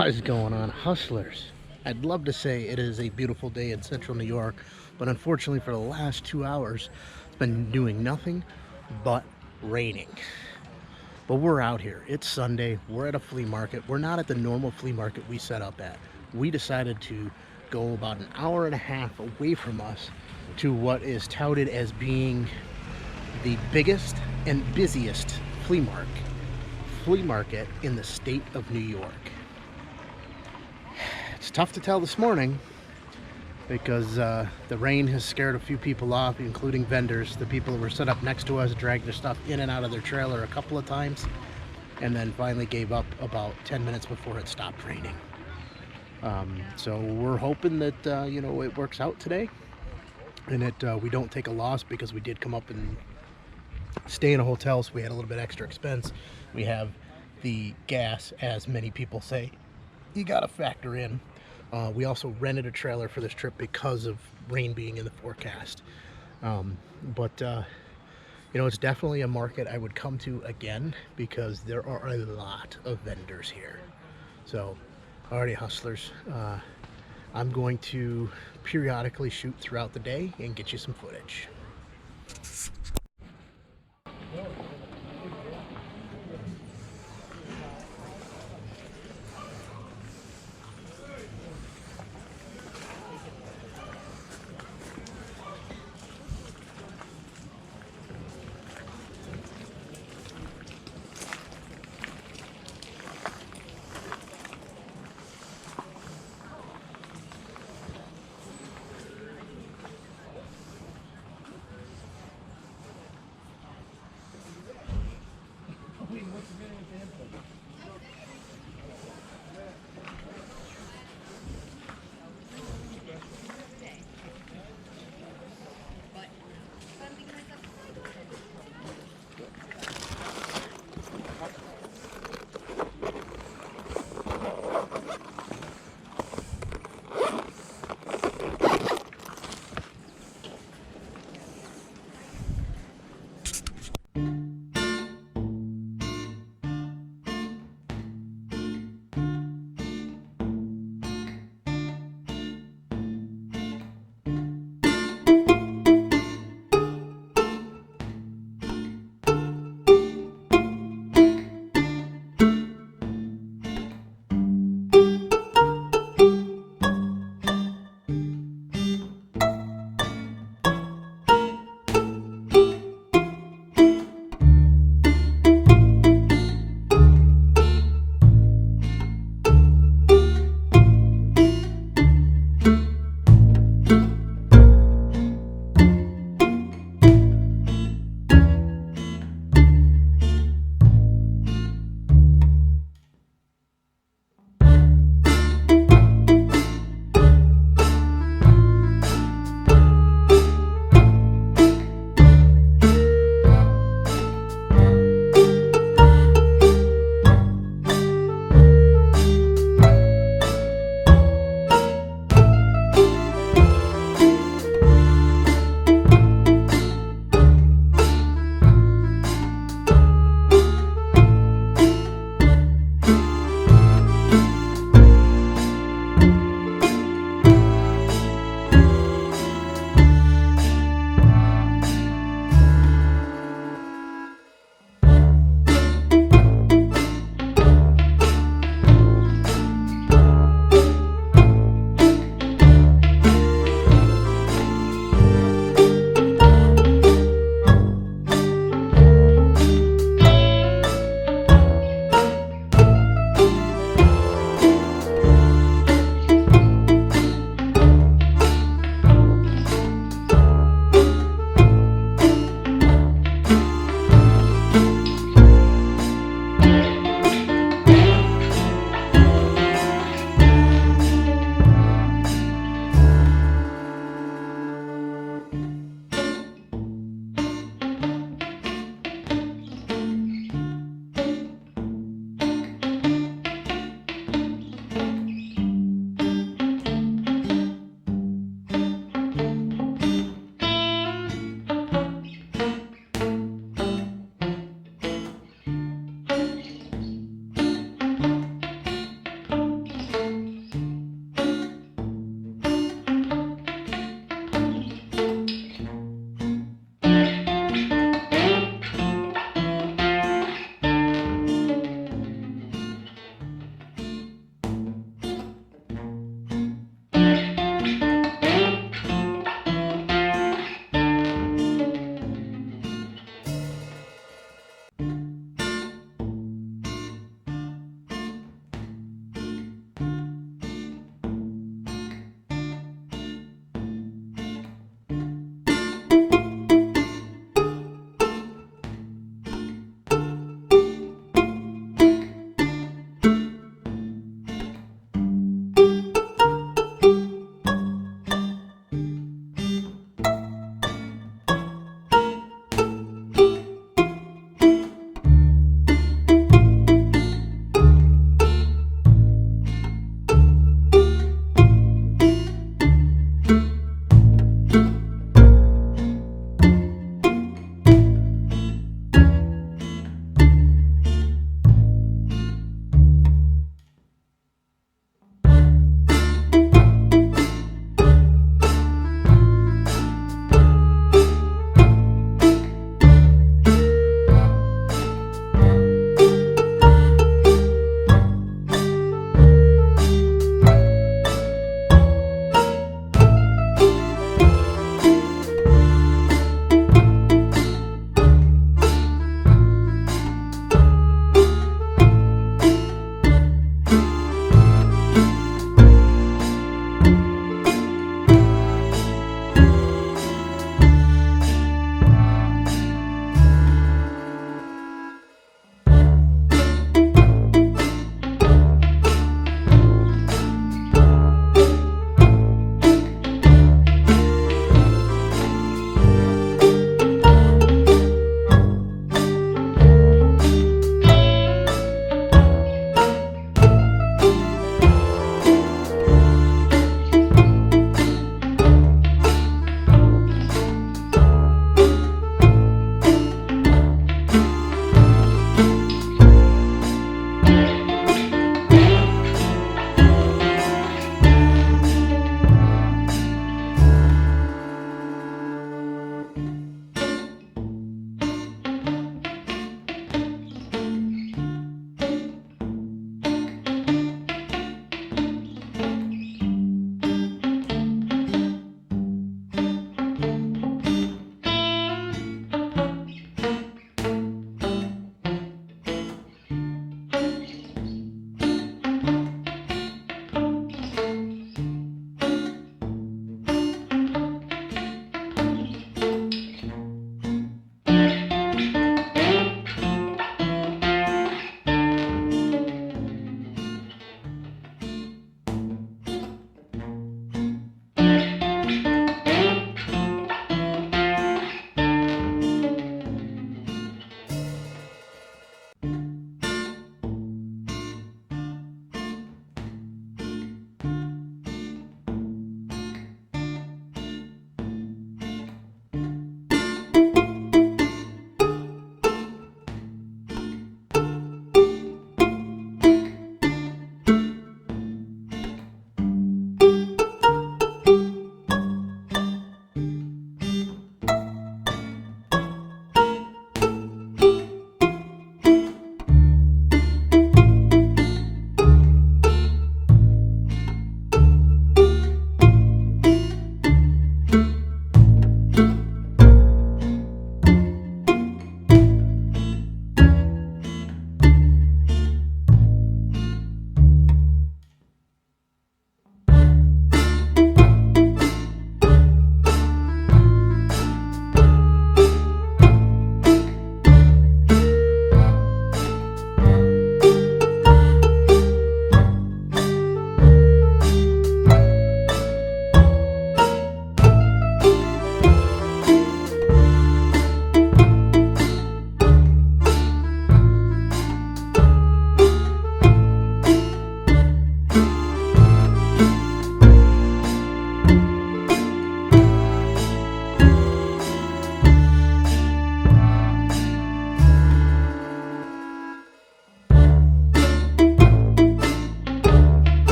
What is going on, hustlers? I'd love to say it is a beautiful day in central New York, but unfortunately for the last 2 hours, it's been doing nothing but raining. But we're out here. It's Sunday. We're at a flea market. We're not at the normal flea market we set up at. We decided to go about an hour and a half away from us to what is touted as being the biggest and busiest flea market in the state of New York. It's tough to tell this morning because the rain has scared a few people off, including vendors. The people who were set up next to us dragged their stuff in and out of their trailer a couple of times and then finally gave up about 10 minutes before it stopped raining. So we're hoping that it works out today and that we don't take a loss, because we did come up and stay in a hotel, so we had a little bit extra expense. We have the gas, as many people say, you gotta factor in. We also rented a trailer for this trip because of rain being in the forecast. It's definitely a market I would come to again because there are a lot of vendors here. So, alrighty, hustlers, I'm going to periodically shoot throughout the day and get you some footage.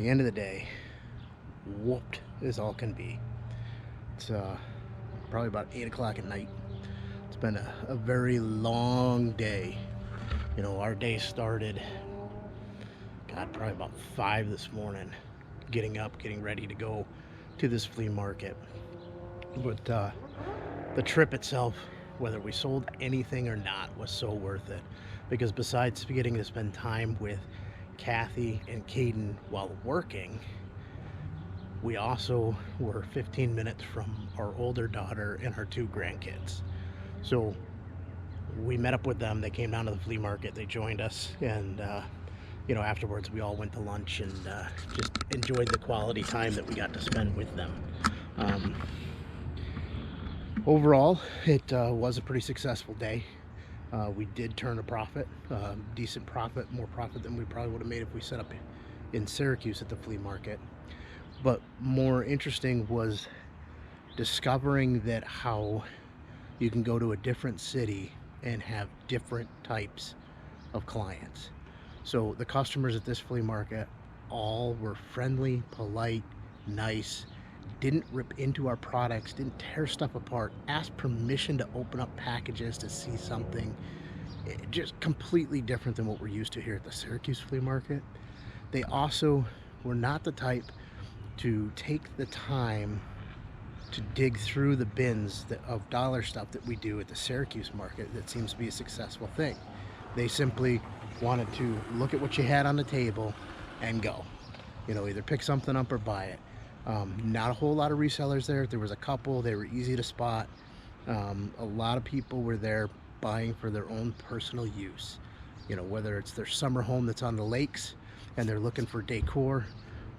the end of the day, whooped as all can be. It's probably about 8 o'clock at night. It's been a very long day. You know, our day started, God, probably about 5 this morning, getting up, getting ready to go to this flea market. But the trip itself, whether we sold anything or not, was so worth it, because besides getting to spend time with Kathy and Caden while working, we also were 15 minutes from our older daughter and her 2 grandkids. So we met up with them. They came down to the flea market, they joined us, and you know, afterwards we all went to lunch and just enjoyed the quality time that we got to spend with them. Overall, it was a pretty successful day. We did turn a profit, decent profit, more profit than we probably would have made if we set up in Syracuse at the flea market. But more interesting was discovering that how you can go to a different city and have different types of clients. So the customers at this flea market all were friendly, polite, nice, didn't rip into our products, didn't tear stuff apart, asked permission to open up packages to see something. Just completely different than what we're used to here at the Syracuse flea market. They also were not the type to take the time to dig through the bins of dollar stuff that we do at the Syracuse market that seems to be a successful thing. They simply wanted to look at what you had on the table and go. You know, either pick something up or buy it. Not a whole lot of resellers there. There was a couple. They were easy to spot. A lot of people were there buying for their own personal use. You know, whether it's their summer home that's on the lakes and they're looking for decor,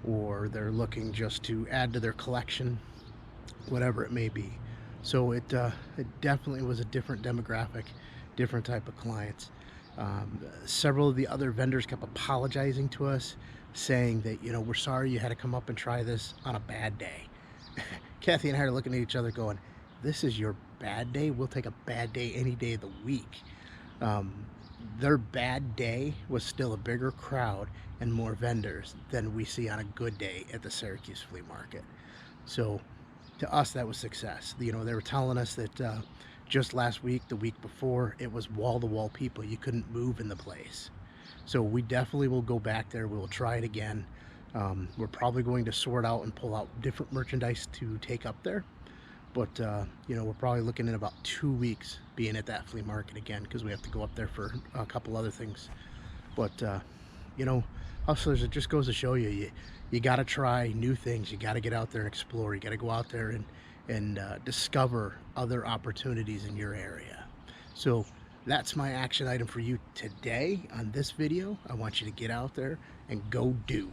or they're looking just to add to their collection, whatever it may be. So it definitely was a different demographic, different type of clients. Several of the other vendors kept apologizing to us, saying that, you know, we're sorry you had to come up and try this on a bad day. Kathy and I are looking at each other going, this is your bad day? We'll take a bad day any day of the week. Their bad day was still a bigger crowd and more vendors than we see on a good day at the Syracuse flea market. So to us, that was success. You know, they were telling us that just last week, the week before, it was wall-to-wall people. You couldn't move in the place. So we definitely will go back there. We will try it again. We're probably going to sort out and pull out different merchandise to take up there. But, you know, we're probably looking at about 2 weeks being at that flea market again, because we have to go up there for a couple other things. But, you know, hustlers, it just goes to show you, you got to try new things. You got to get out there and explore. You got to go out there and discover other opportunities in your area. So that's my action item for you today on this video. I want you to get out there and go do.